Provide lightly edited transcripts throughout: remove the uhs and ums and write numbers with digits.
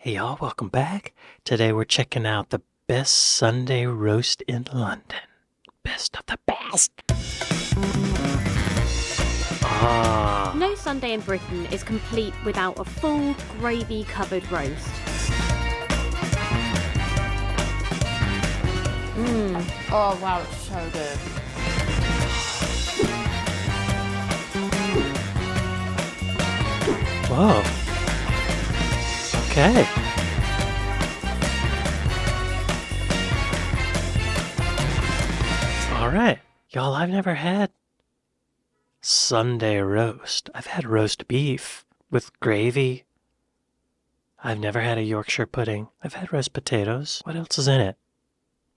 Hey y'all, welcome back. Today we're checking out the best Sunday roast in London. Best of the best. No Sunday in Britain is complete without a full gravy-covered roast. Oh wow, it's so good. Whoa. Okay. All right. Y'all, I've never had Sunday roast. I've had roast beef with gravy. I've never had a Yorkshire pudding. I've had roast potatoes. What else is in it?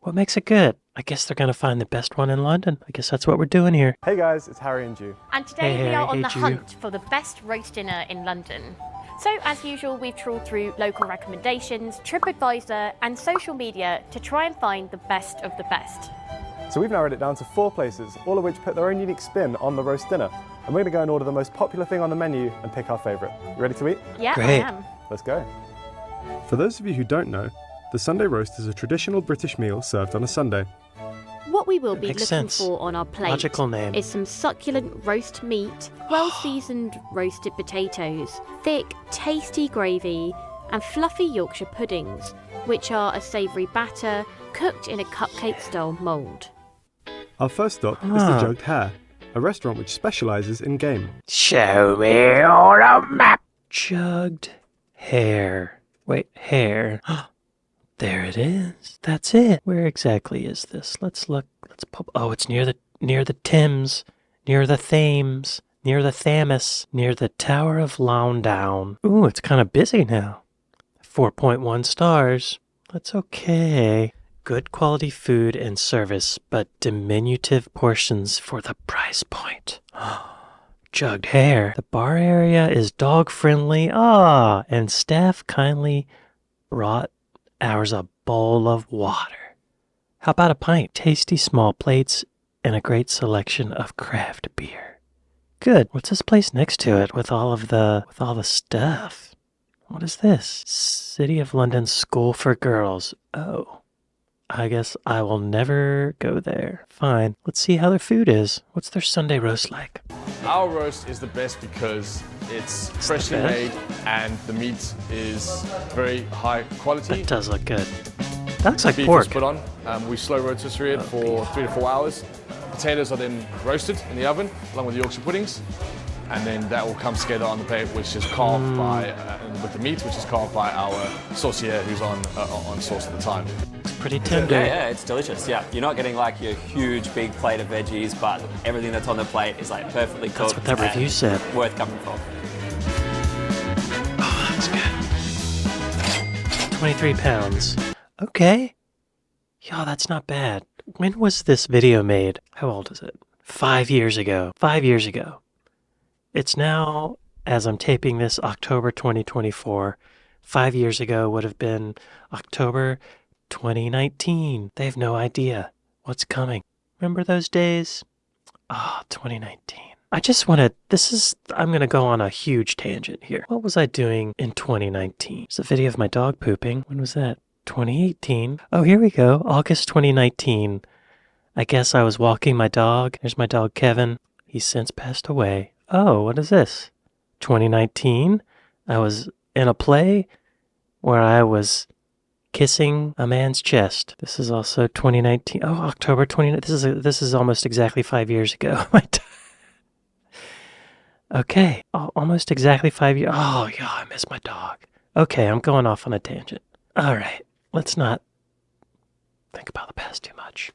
What makes it good? I guess they're going to find the best one in London. I guess that's what we're doing here. Hey guys, it's Harry and Ju. And today Hey, we are Harry. on Hey, the Ju. hunt for the best roast dinner in London. So, as usual, we've trawled through local recommendations, TripAdvisor, and social media to try and find the best of the best. So we've narrowed it down to 4 places, all of which put their own unique spin on the roast dinner. And we're going to go and order the most popular thing on the menu and pick our favourite. You ready to eat? Yeah, Great. I am. Let's go. For those of you who don't know, the Sunday roast is a traditional British meal served on a Sunday. What we will be Makes looking sense. for on our plate Logical name. is some succulent roast meat, well-seasoned roasted potatoes, thick, tasty gravy, and fluffy Yorkshire puddings, which are a savoury batter cooked in a cupcake-style mould. Our first stop is the Jugged Hare, a restaurant which specialises in game. Show me on a map. Jugged hare. Wait, hare. There it is. That's it. Where exactly is this? Let's look. Let's pop. Oh, it's near the Thames, near the Thames, near the Thames, near the Tower of Lowndown. Ooh, it's kind of busy now. 4.1 stars. That's okay. Good quality food and service, but diminutive portions for the price point. Jugged hare. The bar area is dog friendly. And staff kindly brought ours a bowl of water. How about a pint? Tasty small plates and a great selection of craft beer. Good. What's this place next to it with all the stuff? What is this? City of London School for Girls. Oh. I guess I will never go there. Fine. Let's see how their food is. What's their Sunday roast like? Our roast is the best because it's freshly the made and the meat is very high quality. That does look good. That looks like Beef pork. is put on. We slow rotisserie it for 3 to 4 hours. Potatoes are then roasted in the oven along with the Yorkshire puddings. And then that will come together on the plate, which is carved by, with the meat, which is carved by our saucier who's on sauce at the time. It's pretty tender. Yeah, it's delicious. Yeah, you're not getting like your huge big plate of veggies, but everything that's on the plate is like perfectly cooked. That's what that review said. Worth coming for. Oh, that's good. 23 pounds. Okay. Yo, that's not bad. When was this video made? How old is it? 5 years ago. 5 years ago. It's now, as I'm taping this, October 2024. 5 years ago would have been October 2019. They have no idea what's coming. Remember those days? 2019. I just want to, I'm going to go on a huge tangent here. What was I doing in 2019? It's a video of my dog pooping. When was that? 2018. Oh, here we go. August 2019. I guess I was walking my dog. There's my dog, Kevin. He's since passed away. Oh, what is this? 2019. I was in a play where I was kissing a man's chest. This is also 2019. Oh, October 2019. This is almost exactly 5 years ago. Okay. Almost exactly 5 years. Oh, yeah, I miss my dog. Okay, I'm going off on a tangent. All right. Let's not think about the past too much.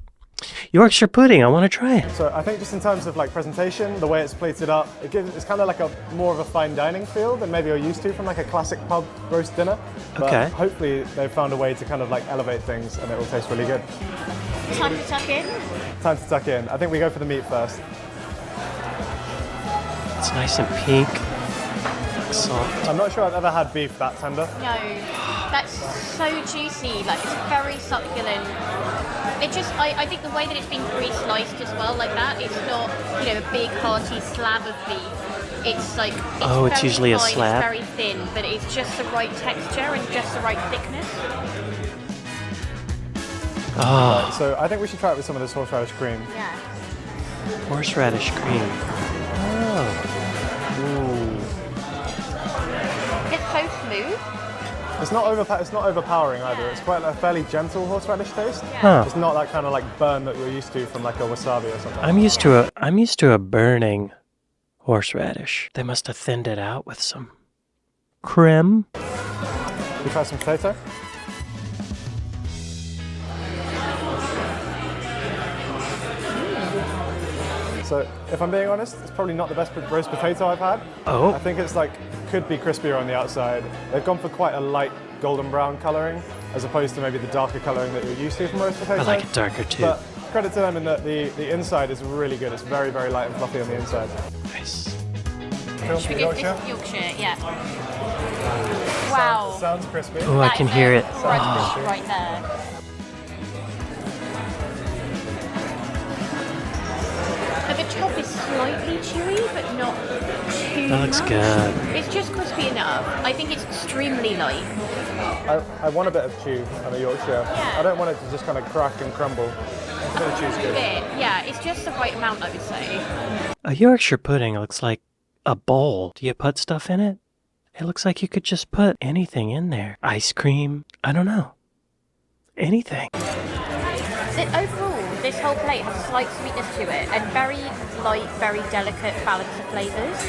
Yorkshire pudding, I want to try it. So I think just in terms of like presentation, the way it's plated up, it's kind of like more of a fine dining feel than maybe you're used to from like a classic pub roast dinner. But Okay. hopefully they've found a way to kind of like elevate things and it will taste really good. Time to tuck in. Time to tuck in. I think we go for the meat first. It's nice and pink. Soft. I'm not sure I've ever had beef that tender. No, that's so juicy. Like, it's very succulent. It just, I think the way that it's been pre-sliced as well, like that, it's not, a big hearty slab of beef. It's like Oh, it's very usually a fine, slab? It's very thin, but it's just the right texture and just the right thickness. Oh, So I think we should try it with some of this horseradish cream. Yeah. horseradish cream. Oh. It's so smooth. It's not overpowering either. It's quite a fairly gentle horseradish taste. Huh. It's not that kind of like burn that you're used to from like a wasabi or something. I'm used to a burning horseradish. They must have thinned it out with some creme. We try some potato. So, if I'm being honest, it's probably not the best roast potato I've had. Oh. I think it's like, could be crispier on the outside. They've gone for quite a light golden brown colouring, as opposed to maybe the darker colouring that you're used to from roast potatoes. I like it darker too. But credit to them in that the inside is really good. It's very, very light and fluffy on the inside. Nice. Cool. Should we give Yorkshire? this Yorkshire? Yeah. Wow. Sounds crispy. Oh, I can hear it. Crunch right there. But the top is slightly chewy, but not too That looks much. good. It's just crispy enough. I think it's extremely light. I want a bit of chew on a Yorkshire. Yeah. I don't want it to just kind of crack and crumble. A bit of chew's good. Yeah, it's just the right amount, I would say. A Yorkshire pudding looks like a bowl. Do you put stuff in it? It looks like you could just put anything in there. Ice cream. I don't know. Anything. Overall, this whole plate has a slight sweetness to it and very light, very delicate balance of flavours.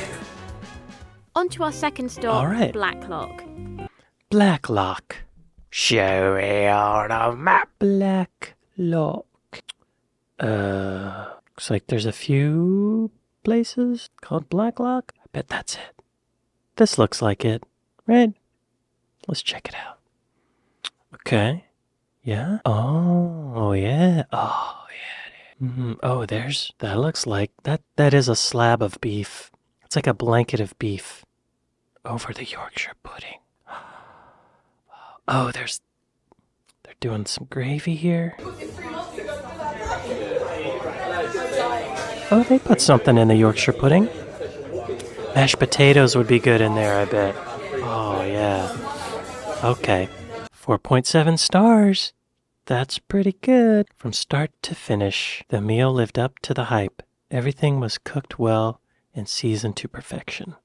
On to our second stop, All right. Blacklock. Blacklock. Show me on a map. Blacklock. Looks like there's a few places called Blacklock. I bet that's it. This looks like it, right? Let's check it out. Okay. Yeah? Oh, yeah. Oh, yeah. Oh, that looks like, that is a slab of beef. It's like a blanket of beef over the Yorkshire pudding. Oh, they're doing some gravy here. Oh, they put something in the Yorkshire pudding. Mashed potatoes would be good in there, I bet. Oh, yeah. Okay. 4.7 stars. That's pretty good. From start to finish, the meal lived up to the hype. Everything was cooked well and seasoned to perfection.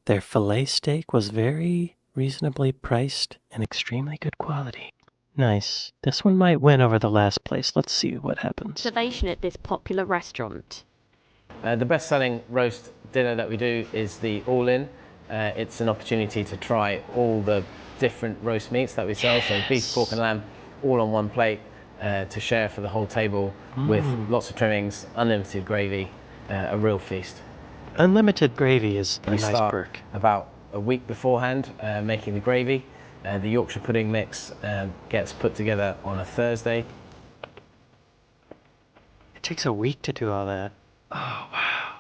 Their fillet steak was very reasonably priced and extremely good quality. Nice. This one might win over the last place. Let's see what happens. Observation at this popular restaurant. The best-selling roast dinner that we do is the all-in. It's an opportunity to try all the different roast meats that we sell, so beef, pork and lamb, all on one plate to share for the whole table with lots of trimmings, unlimited gravy, a real feast. Unlimited gravy is a We nice start perk. about a week beforehand making the gravy. The Yorkshire pudding mix gets put together on a Thursday. It takes a week to do all that. Oh, wow.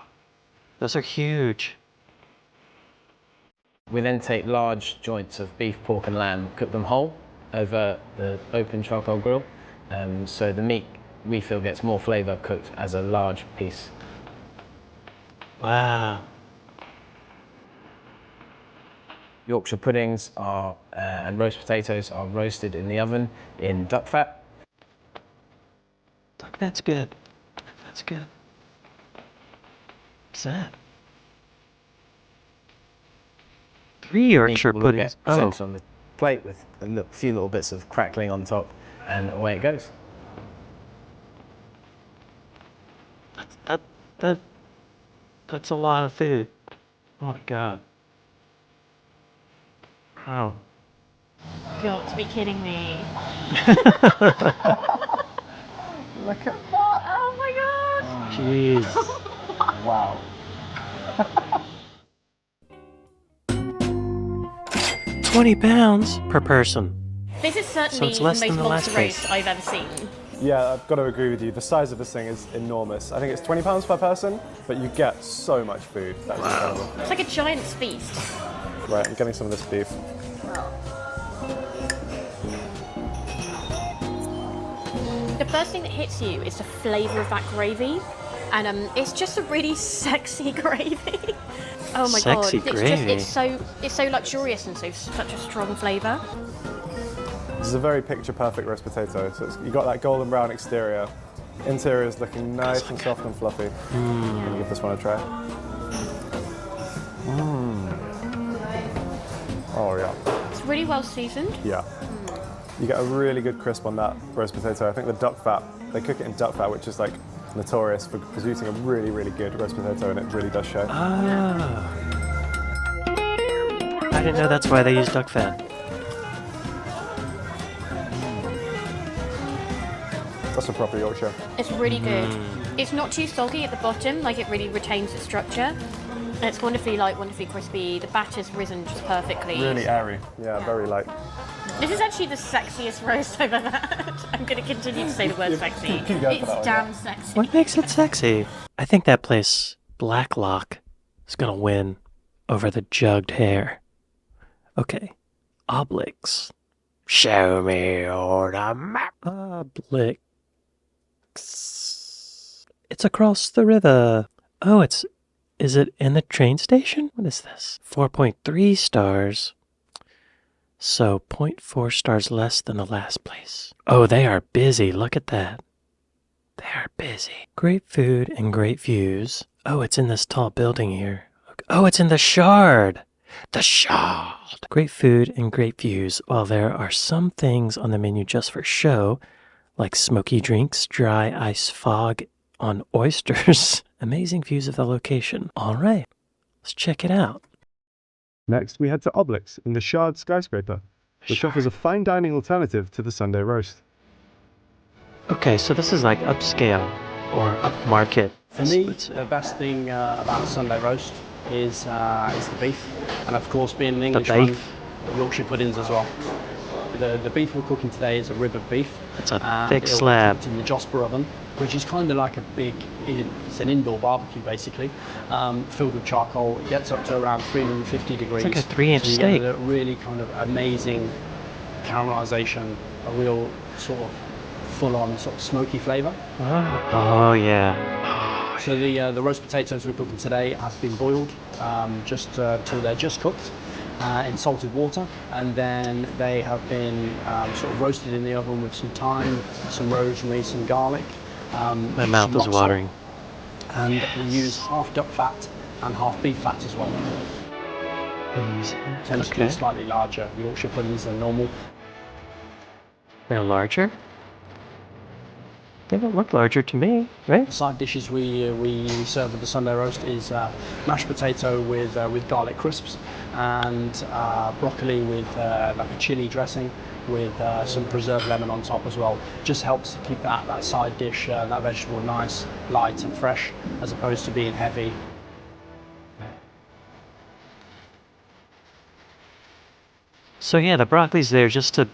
Those are huge. We then take large joints of beef, pork and lamb, cook them whole over the open charcoal grill. So the meat, we feel, gets more flavour cooked as a large piece. Wow. Yorkshire puddings are, and roast potatoes are roasted in the oven in duck fat. That's good. That's good. What's that? 3 Yorkshire Will puddings. get sent on the plate with a few little bits of crackling on top, and away it goes. That's a lot of food. Oh my god. Wow. You've got to be kidding me. Look at Oh my god! Jeez. wow. 20 pounds per person. This is certainly it's less the than most the last monster roast place. I've ever seen. Yeah, I've got to agree with you. The size of this thing is enormous. I think it's £20 per person, but you get so much food. That's incredible. It's like a giant's feast. Right, I'm getting some of this beef. The first thing that hits you is the flavour of that gravy, and it's just a really sexy gravy. Oh my Sexy god, gravy. it's so luxurious and such a strong flavour. This is a very picture-perfect roast potato. So you got that golden brown exterior. Interior is looking nice and soft and fluffy. Let me give this one a try. Oh yeah. It's really well seasoned. Yeah. You get a really good crisp on that roast potato. I think the duck fat, they cook it in duck fat, which is like notorious for producing a really, really good roast potato, and it really does show. Ah. I didn't know that's why they use duck fat. That's a proper Yorkshire. It's really good. It's not too soggy at the bottom, like it really retains its structure. And it's wonderfully light, wonderfully crispy. The batter's risen just perfectly. Really airy. Yeah, very light. This is actually the sexiest roast I've ever had. I'm going to continue to say the word sexy. keep going for It's that one, damn sexy. What makes it sexy? I think that place, Blacklock, is gonna win over the jugged hare. Okay, oblix. Show me on a map. Oblix. It's across the river. Oh, is it in the train station? What is this? 4.3 stars. So 0.4 stars less than the last place. Oh, they are busy. Look at that. They are busy. Great food and great views. Oh, it's in this tall building here. Oh, it's in the Shard. The Shard. Great food and great views. While there are some things on the menu just for show, like smoky drinks, dry ice fog on oysters. Amazing views of the location. All right, let's check it out. Next, we head to Oblix in the Shard skyscraper, which offers a fine dining alternative to the Sunday roast. Okay, so this is like upscale or upmarket. For me, the best thing about Sunday roast is the beef, and of course, being an English one, Yorkshire puddings as well. The beef we're cooking today is a rib of beef. It's a thick slab. It's in the Josper oven, which is kind of like it's an indoor barbecue basically, filled with charcoal. It gets up to around 350 degrees. It's like a 3-inch so you steak. get a really kind of amazing caramelization, a real sort of full-on sort of smoky flavour. Oh yeah. So the roast potatoes we're cooking today have been boiled just till they're just cooked in salted water, and then they have been sort of roasted in the oven with some thyme, some rosemary, some garlic. My mouth is watering. And we use half duck fat and half beef fat as well. Tends to be slightly larger Yorkshire puddings than normal. They're larger? They don't look larger to me, right? The side dishes we serve with the Sunday roast is mashed potato with garlic crisps, and broccoli with like a chili dressing with some preserved lemon on top as well. Just helps keep that side dish, that vegetable nice, light and fresh, as opposed to being heavy. So yeah, the broccoli's there just to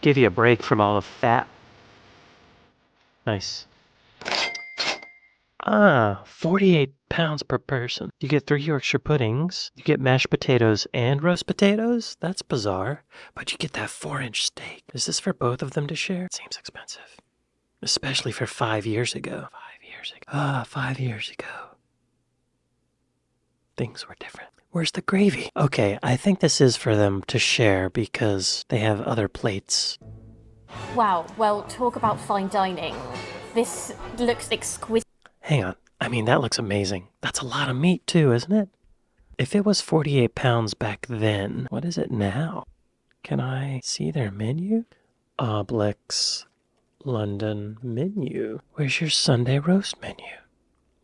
give you a break from all the fat. Nice. 48 pounds per person. You get 3 Yorkshire puddings. You get mashed potatoes and roast potatoes. That's bizarre. But you get that 4-inch steak. Is this for both of them to share? It seems expensive. Especially for 5 years ago. 5 years ago. Things were different. Where's the gravy? Okay, I think this is for them to share because they have other plates. Wow, well, talk about fine dining. This looks exquisite. Hang on. I mean, that looks amazing. That's a lot of meat too, isn't it? If it was 48 pounds back then, what is it now? Can I see their menu? Oblix, London menu. Where's your Sunday roast menu?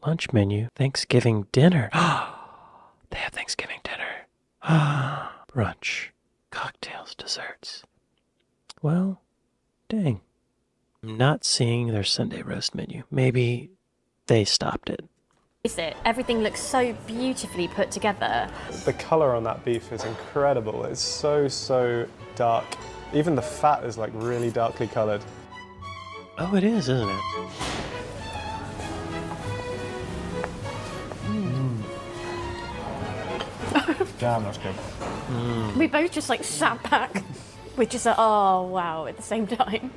Lunch menu, Thanksgiving dinner. They have Thanksgiving dinner. Brunch, cocktails, desserts. Well, dang. I'm not seeing their Sunday roast menu. Maybe they stopped it. Is it? Everything looks so beautifully put together. The colour on that beef is incredible. It's so dark. Even the fat is like really darkly coloured. Oh, it is, isn't it? Damn, that's good. We both just like sat back with just a oh wow at the same time.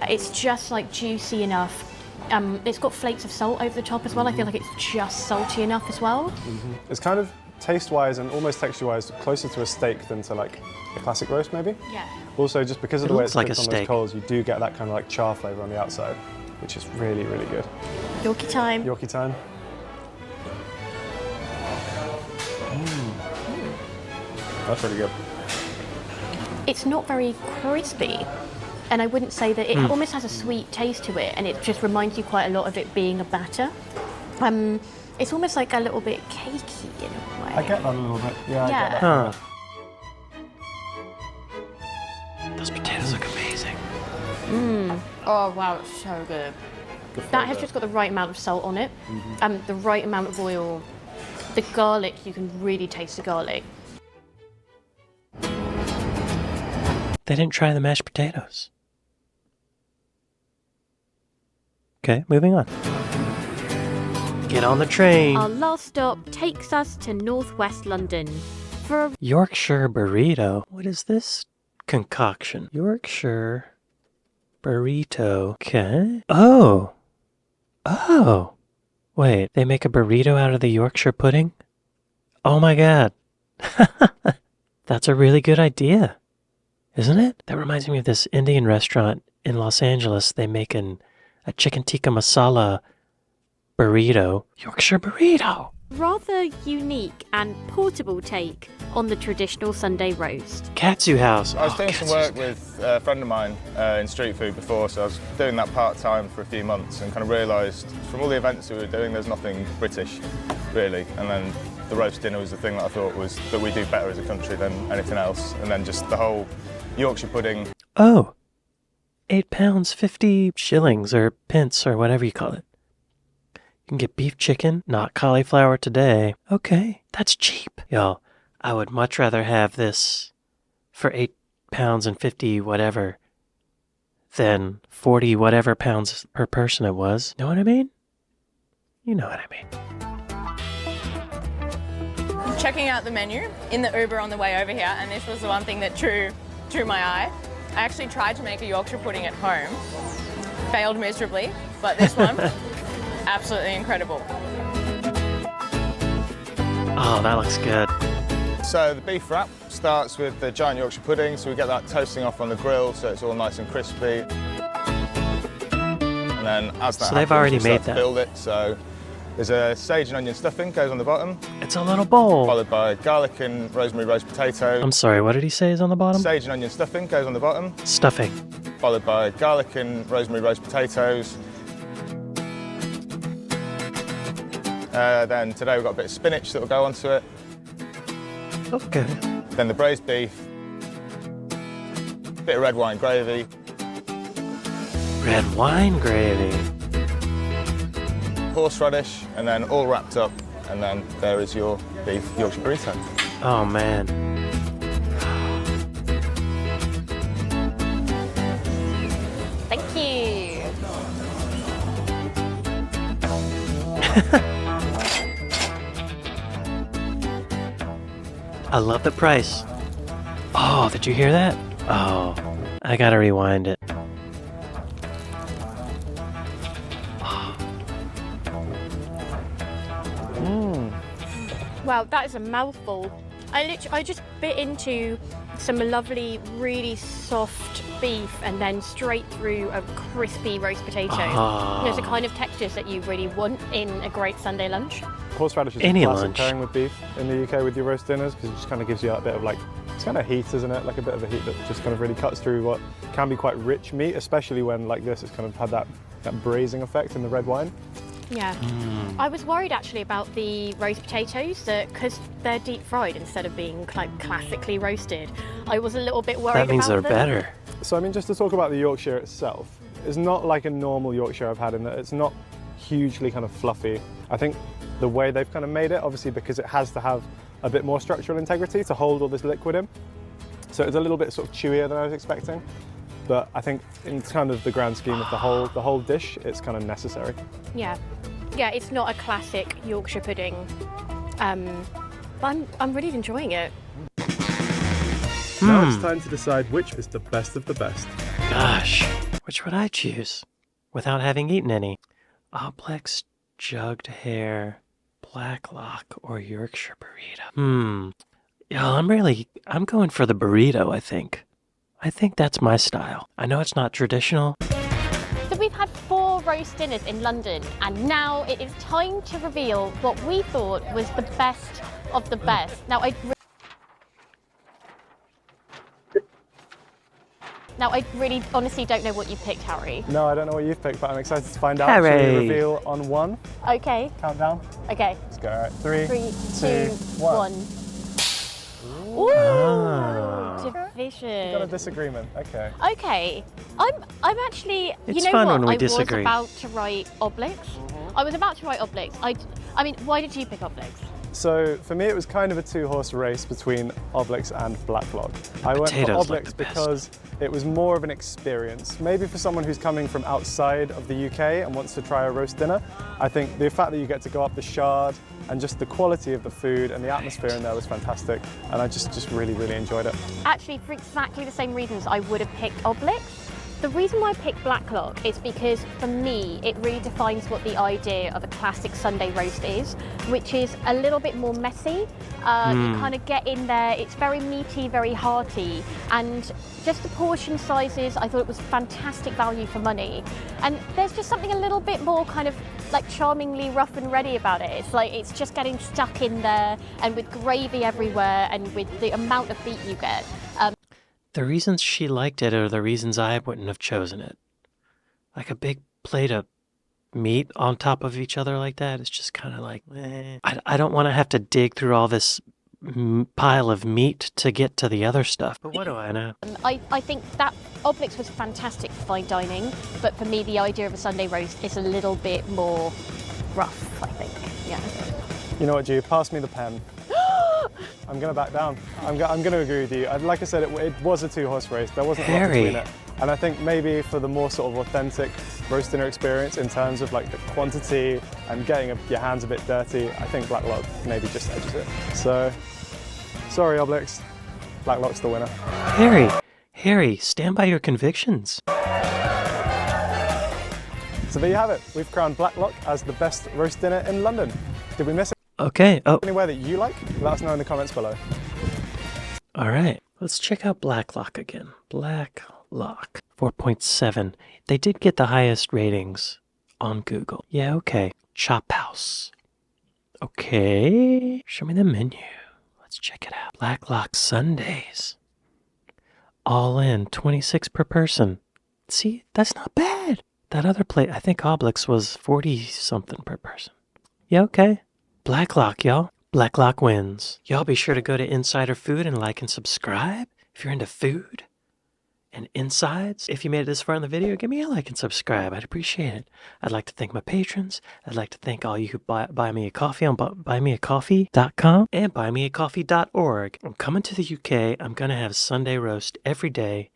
It's just like juicy enough. It's got flakes of salt over the top as well. I feel like it's just salty enough as well. It's kind of taste-wise and almost texture-wise closer to a steak than to like a classic roast maybe. Yeah. Also, just because of the way it's looks like cooked a on those steak. coals, you do get that kind of like char flavour on the outside, which is really, really good. Yorkie time. Yorkie time. That's really good. It's not very crispy, and I wouldn't say that it almost has a sweet taste to it, and it just reminds you quite a lot of it being a batter. It's almost like a little bit cakey in a way. I get that a little bit. Yeah, I get that. Huh. Those potatoes look amazing. Oh wow, it's so good. That has just got the right amount of salt on it, the right amount of oil. The garlic, you can really taste the garlic. They didn't try the mashed potatoes. Okay, moving on. Get on the train. Our last stop takes us to northwest London for a Yorkshire burrito. What is this concoction? Yorkshire burrito. Okay. Oh. Oh. Wait, they make a burrito out of the Yorkshire pudding? Oh my god. That's a really good idea, isn't it? That reminds me of this Indian restaurant in Los Angeles. They make a chicken tikka masala burrito. Yorkshire burrito. rather unique and portable take on the traditional Sunday roast. Katsu House. I was doing some Katsu's work good. with a friend of mine in street food before, so I was doing that part-time for a few months and kind of realised from all the events we were doing there's nothing British, really. And then the roast dinner was the thing that I thought was that we do better as a country than anything else. And then just the whole Yorkshire pudding. Oh, £8, 50 shillings or pence or whatever you call it. You can get beef chicken, not cauliflower today. Okay, that's cheap. Y'all, I would much rather have this for £8 and 50 whatever than 40 whatever pounds per person it was. Know what I mean? You know what I mean. Checking out the menu in the Uber on the way over here, and this was the one thing that drew my eye. I actually tried to make a Yorkshire pudding at home, failed miserably, but this one, absolutely incredible. Oh, that looks good. So the beef wrap starts with the giant Yorkshire pudding, so we get that toasting off on the grill so it's all nice and crispy. And then as that So they've happens, already we start made to that. build it. So there's a sage and onion stuffing goes on the bottom, It's a little bowl. followed by garlic and rosemary roast potato. I'm sorry, what did he say is on the bottom? Sage and onion stuffing goes on the bottom, Stuffing. followed by garlic and rosemary roast potatoes. Then today we've got a bit of spinach that will go onto it. Okay. Then the braised beef, bit of red wine gravy, Red wine gravy. horseradish, and then all wrapped up. And then there is your beef Yorkshire burrito. Oh, man. Thank you. I love the price. Oh, did you hear that? Oh, I gotta rewind it. Wow, that is a mouthful. I just bit into some lovely, really soft beef and then straight through a crispy roast potato. Ah. Those are kind of textures that you really want in a great Sunday lunch. Horseradish is Any a classic lunch. pairing with beef in the UK with your roast dinners because it just kind of gives you that bit of like, it's kind of heat, isn't it? Like a bit of a heat that just kind of really cuts through what can be quite rich meat, especially when like this, it's kind of had that braising effect in the red wine. Yeah. I was worried actually about the roast potatoes because they're deep fried instead of being like classically roasted. I was a little bit worried That means they're about them. better. So I mean, just to talk about the Yorkshire itself, it's not like a normal Yorkshire I've had in that it's not hugely kind of fluffy. I think the way they've kind of made it, obviously because it has to have a bit more structural integrity to hold all this liquid in. So it's a little bit sort of chewier than I was expecting. But I think in kind of the grand scheme of the whole dish, it's kind of necessary. Yeah. Yeah, it's not a classic Yorkshire pudding. But I'm really enjoying it. Now it's time to decide which is the best of the best. Gosh, which would I choose without having eaten any? Oblix, jugged hare, Blacklock or Yorkshire burrito. Yeah, I'm going for the burrito, I think. I think that's my style. I know it's not traditional. So we've had 4 roast dinners in London, and now it is time to reveal what we thought was the best of the best. Now I really honestly don't know what you picked, Harry. No, I don't know what you've picked, but I'm excited to find out. Harry. Should we reveal on 1? Okay. Countdown. Okay. Let's go. All right. 3, 3, 2, 1. Ooh, Ah. division. Got a disagreement. Okay. Okay, I'm actually. It's you know fun what? when we I disagree. was about to write oblix. I was about to write oblix. I mean, why did you pick oblix? So for me, it was kind of a 2-horse race between oblix and Blacklock. I went for Potatoes like oblix the best. because it was more of an experience. Maybe for someone who's coming from outside of the UK and wants to try a roast dinner, I think the fact that you get to go up the Shard and just the quality of the food and the atmosphere in there was fantastic. And I just really, really enjoyed it. Actually, for exactly the same reasons, I would have picked oblix. The reason why I picked Blacklock is because, for me, it really defines what the idea of a classic Sunday roast is, which is a little bit more messy. You kind of get in there, it's very meaty, very hearty, and just the portion sizes, I thought it was fantastic value for money. And there's just something a little bit more kind of like charmingly rough and ready about it. It's like it's just getting stuck in there, and with gravy everywhere, and with the amount of meat you get. The reasons she liked it are the reasons I wouldn't have chosen it. Like a big plate of meat on top of each other like that, it's just kind of like, I don't want to have to dig through all this pile of meat to get to the other stuff. But what do I know? I think that oblix was fantastic for fine dining, but for me the idea of a Sunday roast is a little bit more rough, I think. Yeah. You know what, Ju? Pass me the pen. I'm going to back down. I'm going to agree with you. Like I said, it was a 2-horse race. There wasn't a lot between it. And I think maybe for the more sort of authentic roast dinner experience in terms of like the quantity and getting your hands a bit dirty, I think Blacklock maybe just edges it. So, sorry Oblix, Blacklock's the winner. Harry, stand by your convictions. So there you have it. We've crowned Blacklock as the best roast dinner in London. Did we miss Okay. Oh. anywhere that you like? Let us know in the comments below. All right. Let's check out Blacklock again. Blacklock 4.7. They did get the highest ratings on Google. Yeah, okay. Chop House. Okay. Show me the menu. Let's check it out. Blacklock Sundays. All in, 26 per person. See, that's not bad. That other plate, I think Oblix was 40-something per person. Yeah, okay. Blacklock, y'all. Blacklock wins. Y'all be sure to go to Insider Food and like and subscribe if you're into food and insides. If you made it this far in the video, give me a like and subscribe. I'd appreciate it. I'd like to thank my patrons. I'd like to thank all you who buy me a coffee on buymeacoffee.com and buymeacoffee.org. I'm coming to the UK. I'm going to have Sunday roast every day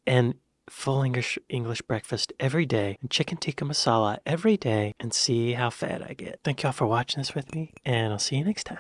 and full English breakfast every day and chicken tikka masala every day and see how fat I get. Thank y'all for watching this with me, and I'll see you next time.